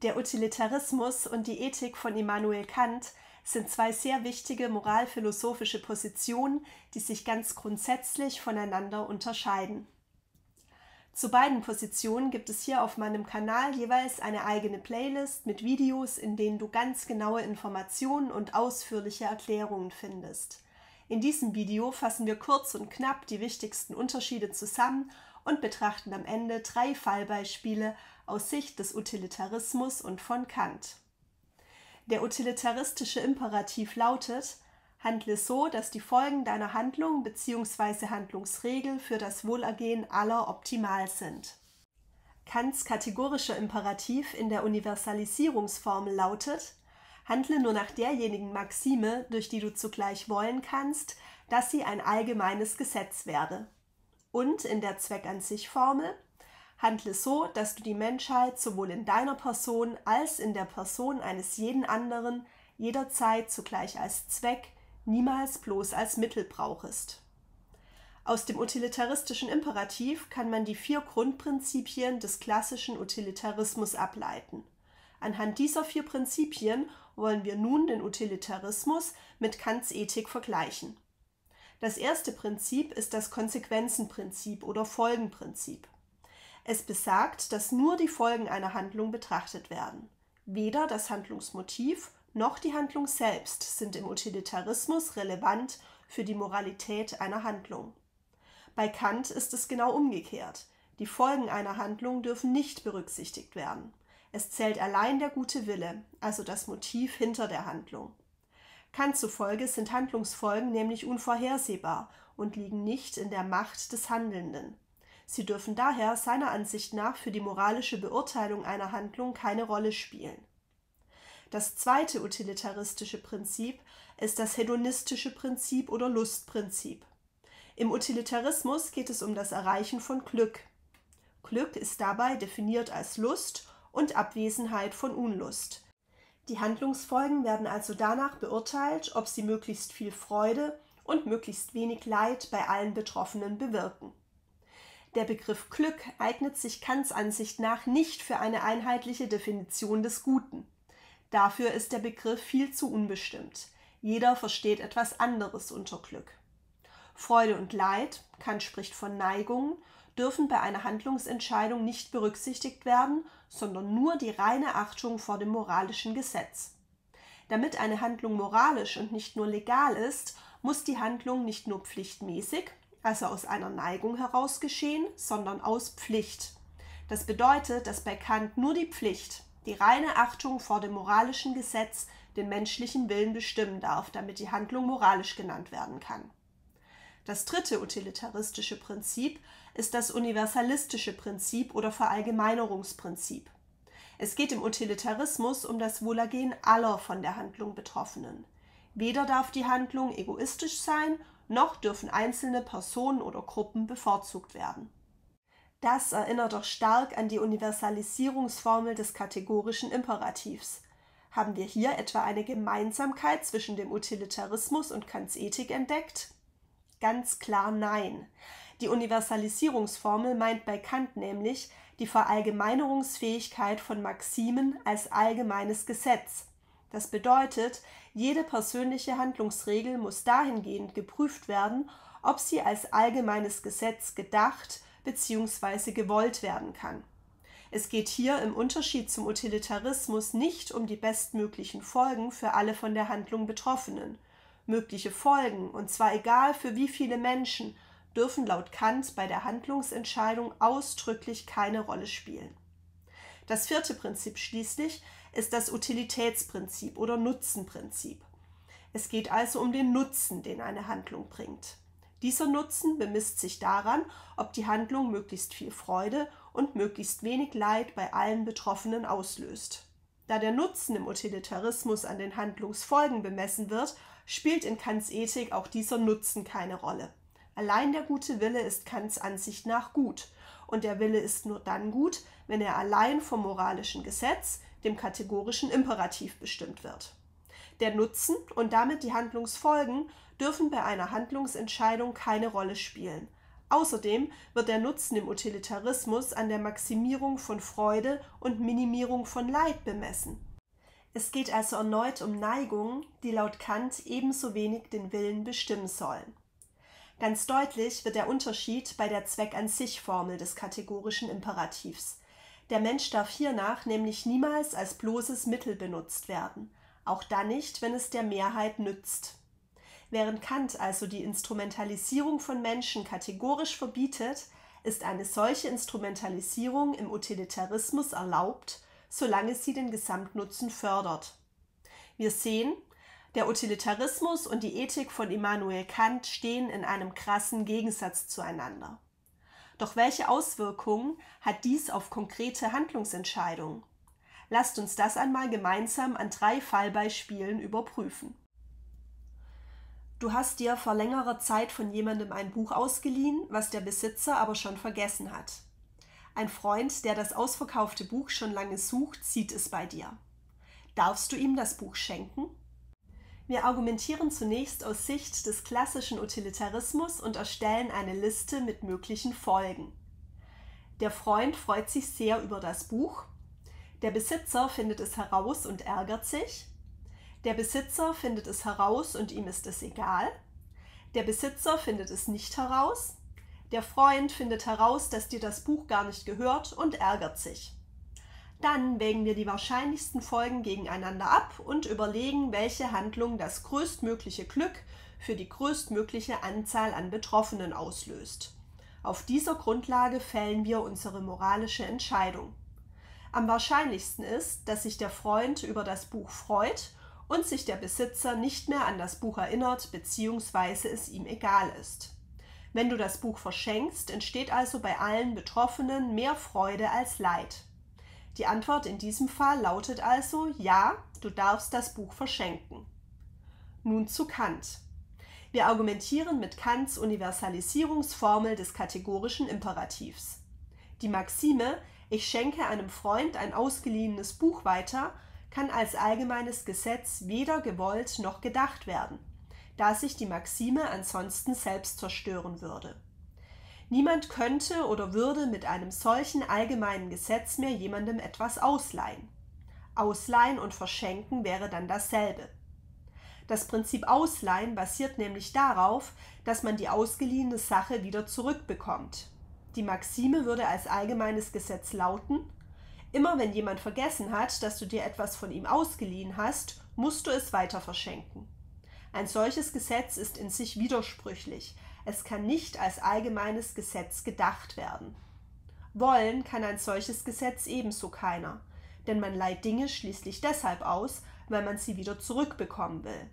Der Utilitarismus und die Ethik von Immanuel Kant sind zwei sehr wichtige moralphilosophische Positionen, die sich ganz grundsätzlich voneinander unterscheiden. Zu beiden Positionen gibt es hier auf meinem Kanal jeweils eine eigene Playlist mit Videos, in denen du ganz genaue Informationen und ausführliche Erklärungen findest. In diesem Video fassen wir kurz und knapp die wichtigsten Unterschiede zusammen und betrachten am Ende 3 Fallbeispiele aus Sicht des Utilitarismus und von Kant. Der utilitaristische Imperativ lautet: Handle so, dass die Folgen deiner Handlung bzw. Handlungsregel für das Wohlergehen aller optimal sind. Kants kategorischer Imperativ in der Universalisierungsformel lautet: Handle nur nach derjenigen Maxime, durch die du zugleich wollen kannst, dass sie ein allgemeines Gesetz werde. Und in der Zweck-an-sich-Formel: Handle so, dass du die Menschheit sowohl in deiner Person als in der Person eines jeden anderen jederzeit zugleich als Zweck, niemals bloß als Mittel brauchest. Aus dem utilitaristischen Imperativ kann man die 4 Grundprinzipien des klassischen Utilitarismus ableiten. Anhand dieser 4 Prinzipien wollen wir nun den Utilitarismus mit Kants Ethik vergleichen. Das erste Prinzip ist das Konsequenzenprinzip oder Folgenprinzip. Es besagt, dass nur die Folgen einer Handlung betrachtet werden. Weder das Handlungsmotiv noch die Handlung selbst sind im Utilitarismus relevant für die Moralität einer Handlung. Bei Kant ist es genau umgekehrt. Die Folgen einer Handlung dürfen nicht berücksichtigt werden. Es zählt allein der gute Wille, also das Motiv hinter der Handlung. Kant zufolge sind Handlungsfolgen nämlich unvorhersehbar und liegen nicht in der Macht des Handelnden. Sie dürfen daher seiner Ansicht nach für die moralische Beurteilung einer Handlung keine Rolle spielen. Das zweite utilitaristische Prinzip ist das hedonistische Prinzip oder Lustprinzip. Im Utilitarismus geht es um das Erreichen von Glück. Glück ist dabei definiert als Lust und Abwesenheit von Unlust. Die Handlungsfolgen werden also danach beurteilt, ob sie möglichst viel Freude und möglichst wenig Leid bei allen Betroffenen bewirken. Der Begriff Glück eignet sich Kants Ansicht nach nicht für eine einheitliche Definition des Guten. Dafür ist der Begriff viel zu unbestimmt. Jeder versteht etwas anderes unter Glück. Freude und Leid, Kant spricht von Neigungen, dürfen bei einer Handlungsentscheidung nicht berücksichtigt werden, sondern nur die reine Achtung vor dem moralischen Gesetz. Damit eine Handlung moralisch und nicht nur legal ist, muss die Handlung nicht nur pflichtmäßig, also aus einer Neigung heraus geschehen, sondern aus Pflicht. Das bedeutet, dass bei Kant nur die Pflicht, die reine Achtung vor dem moralischen Gesetz, den menschlichen Willen bestimmen darf, damit die Handlung moralisch genannt werden kann. Das dritte utilitaristische Prinzip ist das universalistische Prinzip oder Verallgemeinerungsprinzip. Es geht im Utilitarismus um das Wohlergehen aller von der Handlung Betroffenen. Weder darf die Handlung egoistisch sein, noch dürfen einzelne Personen oder Gruppen bevorzugt werden. Das erinnert doch stark an die Universalisierungsformel des kategorischen Imperativs. Haben wir hier etwa eine Gemeinsamkeit zwischen dem Utilitarismus und Kants Ethik entdeckt? Ganz klar nein. Die Universalisierungsformel meint bei Kant nämlich die Verallgemeinerungsfähigkeit von Maximen als allgemeines Gesetz. Das bedeutet, jede persönliche Handlungsregel muss dahingehend geprüft werden, ob sie als allgemeines Gesetz gedacht bzw. gewollt werden kann. Es geht hier im Unterschied zum Utilitarismus nicht um die bestmöglichen Folgen für alle von der Handlung Betroffenen. Mögliche Folgen, und zwar egal für wie viele Menschen, dürfen laut Kant bei der Handlungsentscheidung ausdrücklich keine Rolle spielen. Das vierte Prinzip schließlich ist das Utilitätsprinzip oder Nutzenprinzip. Es geht also um den Nutzen, den eine Handlung bringt. Dieser Nutzen bemisst sich daran, ob die Handlung möglichst viel Freude und möglichst wenig Leid bei allen Betroffenen auslöst. Da der Nutzen im Utilitarismus an den Handlungsfolgen bemessen wird, spielt in Kants Ethik auch dieser Nutzen keine Rolle. Allein der gute Wille ist Kants Ansicht nach gut, und der Wille ist nur dann gut, wenn er allein vom moralischen Gesetz, dem kategorischen Imperativ, bestimmt wird. Der Nutzen und damit die Handlungsfolgen dürfen bei einer Handlungsentscheidung keine Rolle spielen. Außerdem wird der Nutzen im Utilitarismus an der Maximierung von Freude und Minimierung von Leid bemessen. Es geht also erneut um Neigungen, die laut Kant ebenso wenig den Willen bestimmen sollen. Ganz deutlich wird der Unterschied bei der Zweck-an-sich-Formel des kategorischen Imperativs. Der Mensch darf hiernach nämlich niemals als bloßes Mittel benutzt werden, auch dann nicht, wenn es der Mehrheit nützt. Während Kant also die Instrumentalisierung von Menschen kategorisch verbietet, ist eine solche Instrumentalisierung im Utilitarismus erlaubt, solange sie den Gesamtnutzen fördert. Wir sehen, der Utilitarismus und die Ethik von Immanuel Kant stehen in einem krassen Gegensatz zueinander. Doch welche Auswirkungen hat dies auf konkrete Handlungsentscheidungen? Lasst uns das einmal gemeinsam an 3 Fallbeispielen überprüfen. Du hast dir vor längerer Zeit von jemandem ein Buch ausgeliehen, was der Besitzer aber schon vergessen hat. Ein Freund, der das ausverkaufte Buch schon lange sucht, sieht es bei dir. Darfst du ihm das Buch schenken? Wir argumentieren zunächst aus Sicht des klassischen Utilitarismus und erstellen eine Liste mit möglichen Folgen. Der Freund freut sich sehr über das Buch. Der Besitzer findet es heraus und ärgert sich. Der Besitzer findet es heraus und ihm ist es egal. Der Besitzer findet es nicht heraus. Der Freund findet heraus, dass dir das Buch gar nicht gehört und ärgert sich. Dann wägen wir die wahrscheinlichsten Folgen gegeneinander ab und überlegen, welche Handlung das größtmögliche Glück für die größtmögliche Anzahl an Betroffenen auslöst. Auf dieser Grundlage fällen wir unsere moralische Entscheidung. Am wahrscheinlichsten ist, dass sich der Freund über das Buch freut und sich der Besitzer nicht mehr an das Buch erinnert bzw. es ihm egal ist. Wenn du das Buch verschenkst, entsteht also bei allen Betroffenen mehr Freude als Leid. Die Antwort in diesem Fall lautet also: Ja, du darfst das Buch verschenken. Nun zu Kant. Wir argumentieren mit Kants Universalisierungsformel des kategorischen Imperativs. Die Maxime „Ich schenke einem Freund ein ausgeliehenes Buch weiter“ kann als allgemeines Gesetz weder gewollt noch gedacht werden, da sich die Maxime ansonsten selbst zerstören würde. Niemand könnte oder würde mit einem solchen allgemeinen Gesetz mehr jemandem etwas ausleihen. Ausleihen und verschenken wäre dann dasselbe. Das Prinzip Ausleihen basiert nämlich darauf, dass man die ausgeliehene Sache wieder zurückbekommt. Die Maxime würde als allgemeines Gesetz lauten: Immer wenn jemand vergessen hat, dass du dir etwas von ihm ausgeliehen hast, musst du es weiter verschenken. Ein solches Gesetz ist in sich widersprüchlich. Es kann nicht als allgemeines Gesetz gedacht werden. Wollen kann ein solches Gesetz ebenso keiner, denn man leiht Dinge schließlich deshalb aus, weil man sie wieder zurückbekommen will.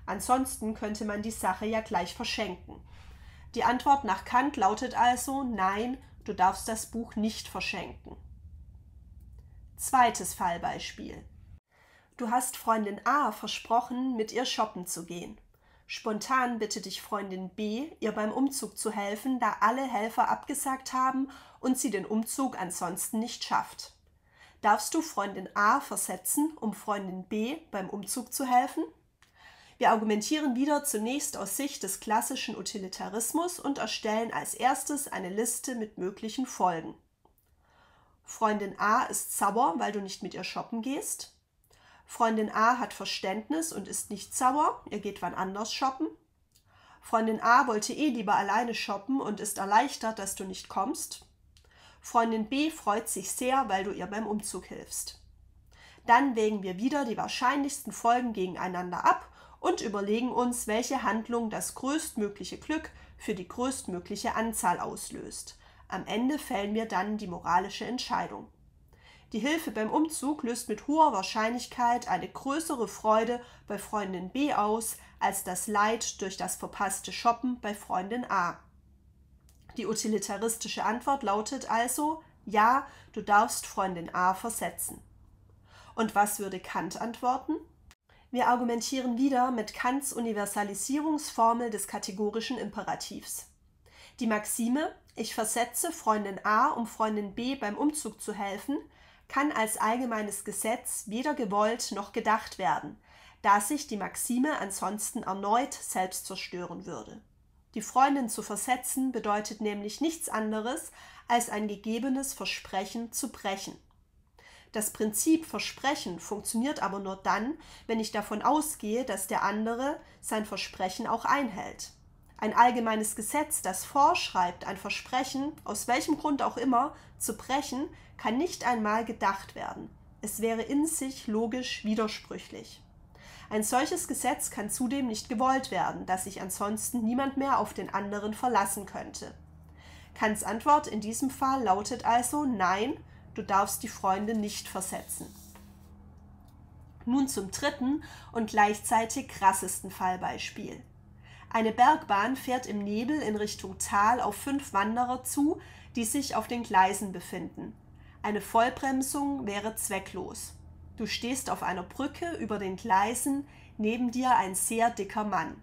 Ansonsten könnte man die Sache ja gleich verschenken. Die Antwort nach Kant lautet also: Nein, du darfst das Buch nicht verschenken. Zweites Fallbeispiel. Du hast Freundin A versprochen, mit ihr shoppen zu gehen. Spontan bittet dich Freundin B, ihr beim Umzug zu helfen, da alle Helfer abgesagt haben und sie den Umzug ansonsten nicht schafft. Darfst du Freundin A versetzen, um Freundin B beim Umzug zu helfen? Wir argumentieren wieder zunächst aus Sicht des klassischen Utilitarismus und erstellen als erstes eine Liste mit möglichen Folgen. Freundin A ist sauer, weil du nicht mit ihr shoppen gehst. Freundin A hat Verständnis und ist nicht sauer, ihr geht wann anders shoppen. Freundin A wollte lieber alleine shoppen und ist erleichtert, dass du nicht kommst. Freundin B freut sich sehr, weil du ihr beim Umzug hilfst. Dann wägen wir wieder die wahrscheinlichsten Folgen gegeneinander ab und überlegen uns, welche Handlung das größtmögliche Glück für die größtmögliche Anzahl auslöst. Am Ende fällen wir dann die moralische Entscheidung. Die Hilfe beim Umzug löst mit hoher Wahrscheinlichkeit eine größere Freude bei Freundin B aus, als das Leid durch das verpasste Shoppen bei Freundin A. Die utilitaristische Antwort lautet also: Ja, du darfst Freundin A versetzen. Und was würde Kant antworten? Wir argumentieren wieder mit Kants Universalisierungsformel des kategorischen Imperativs. Die Maxime „Ich versetze Freundin A, um Freundin B beim Umzug zu helfen“ kann als allgemeines Gesetz weder gewollt noch gedacht werden, da sich die Maxime ansonsten erneut selbst zerstören würde. Die Freundin zu versetzen bedeutet nämlich nichts anderes, als ein gegebenes Versprechen zu brechen. Das Prinzip Versprechen funktioniert aber nur dann, wenn ich davon ausgehe, dass der andere sein Versprechen auch einhält. Ein allgemeines Gesetz, das vorschreibt, ein Versprechen, aus welchem Grund auch immer, zu brechen, kann nicht einmal gedacht werden. Es wäre in sich logisch widersprüchlich. Ein solches Gesetz kann zudem nicht gewollt werden, da sich ansonsten niemand mehr auf den anderen verlassen könnte. Kants Antwort in diesem Fall lautet also: Nein, du darfst die Freundin nicht versetzen. Nun zum dritten und gleichzeitig krassesten Fallbeispiel. Eine Bergbahn fährt im Nebel in Richtung Tal auf 5 Wanderer zu, die sich auf den Gleisen befinden. Eine Vollbremsung wäre zwecklos. Du stehst auf einer Brücke über den Gleisen, neben dir ein sehr dicker Mann.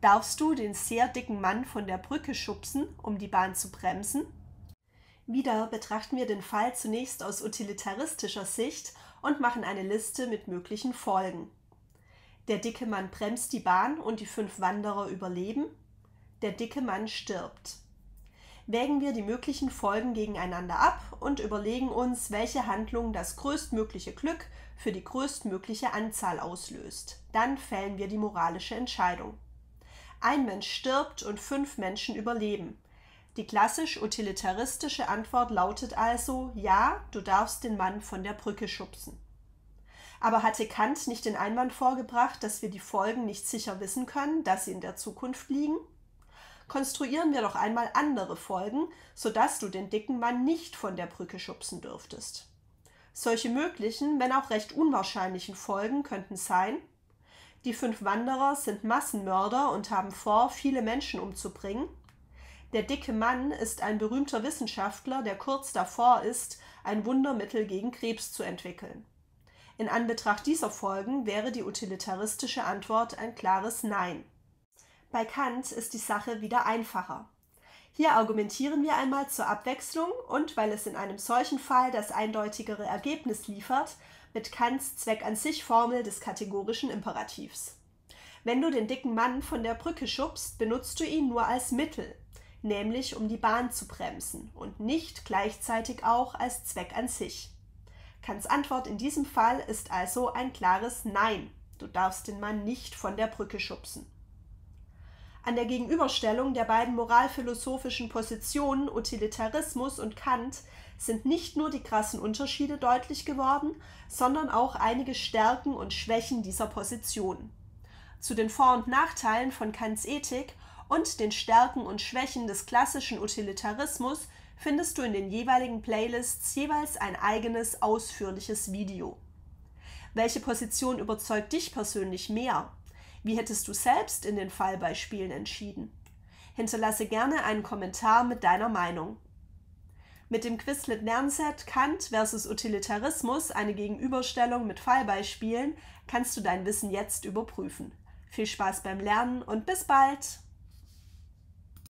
Darfst du den sehr dicken Mann von der Brücke schubsen, um die Bahn zu bremsen? Wieder betrachten wir den Fall zunächst aus utilitaristischer Sicht und machen eine Liste mit möglichen Folgen. Der dicke Mann bremst die Bahn und die 5 Wanderer überleben. Der dicke Mann stirbt. Wägen wir die möglichen Folgen gegeneinander ab und überlegen uns, welche Handlung das größtmögliche Glück für die größtmögliche Anzahl auslöst. Dann fällen wir die moralische Entscheidung. Ein Mensch stirbt und 5 Menschen überleben. Die klassisch utilitaristische Antwort lautet also: Ja, du darfst den Mann von der Brücke schubsen. Aber hatte Kant nicht den Einwand vorgebracht, dass wir die Folgen nicht sicher wissen können, dass sie in der Zukunft liegen? Konstruieren wir doch einmal andere Folgen, sodass du den dicken Mann nicht von der Brücke schubsen dürftest. Solche möglichen, wenn auch recht unwahrscheinlichen Folgen könnten sein: Die 5 Wanderer sind Massenmörder und haben vor, viele Menschen umzubringen. Der dicke Mann ist ein berühmter Wissenschaftler, der kurz davor ist, ein Wundermittel gegen Krebs zu entwickeln. In Anbetracht dieser Folgen wäre die utilitaristische Antwort ein klares Nein. Bei Kant ist die Sache wieder einfacher. Hier argumentieren wir einmal zur Abwechslung und, weil es in einem solchen Fall das eindeutigere Ergebnis liefert, mit Kants Zweck-an-sich-Formel des kategorischen Imperativs. Wenn du den dicken Mann von der Brücke schubst, benutzt du ihn nur als Mittel, nämlich um die Bahn zu bremsen und nicht gleichzeitig auch als Zweck an sich. Kants Antwort in diesem Fall ist also ein klares Nein. Du darfst den Mann nicht von der Brücke schubsen. An der Gegenüberstellung der beiden moralphilosophischen Positionen Utilitarismus und Kant sind nicht nur die krassen Unterschiede deutlich geworden, sondern auch einige Stärken und Schwächen dieser Positionen. Zu den Vor- und Nachteilen von Kants Ethik und den Stärken und Schwächen des klassischen Utilitarismus findest du in den jeweiligen Playlists jeweils ein eigenes, ausführliches Video. Welche Position überzeugt dich persönlich mehr? Wie hättest du selbst in den Fallbeispielen entschieden? Hinterlasse gerne einen Kommentar mit deiner Meinung. Mit dem Quizlet Lernset Kant versus Utilitarismus, eine Gegenüberstellung mit Fallbeispielen, kannst du dein Wissen jetzt überprüfen. Viel Spaß beim Lernen und bis bald!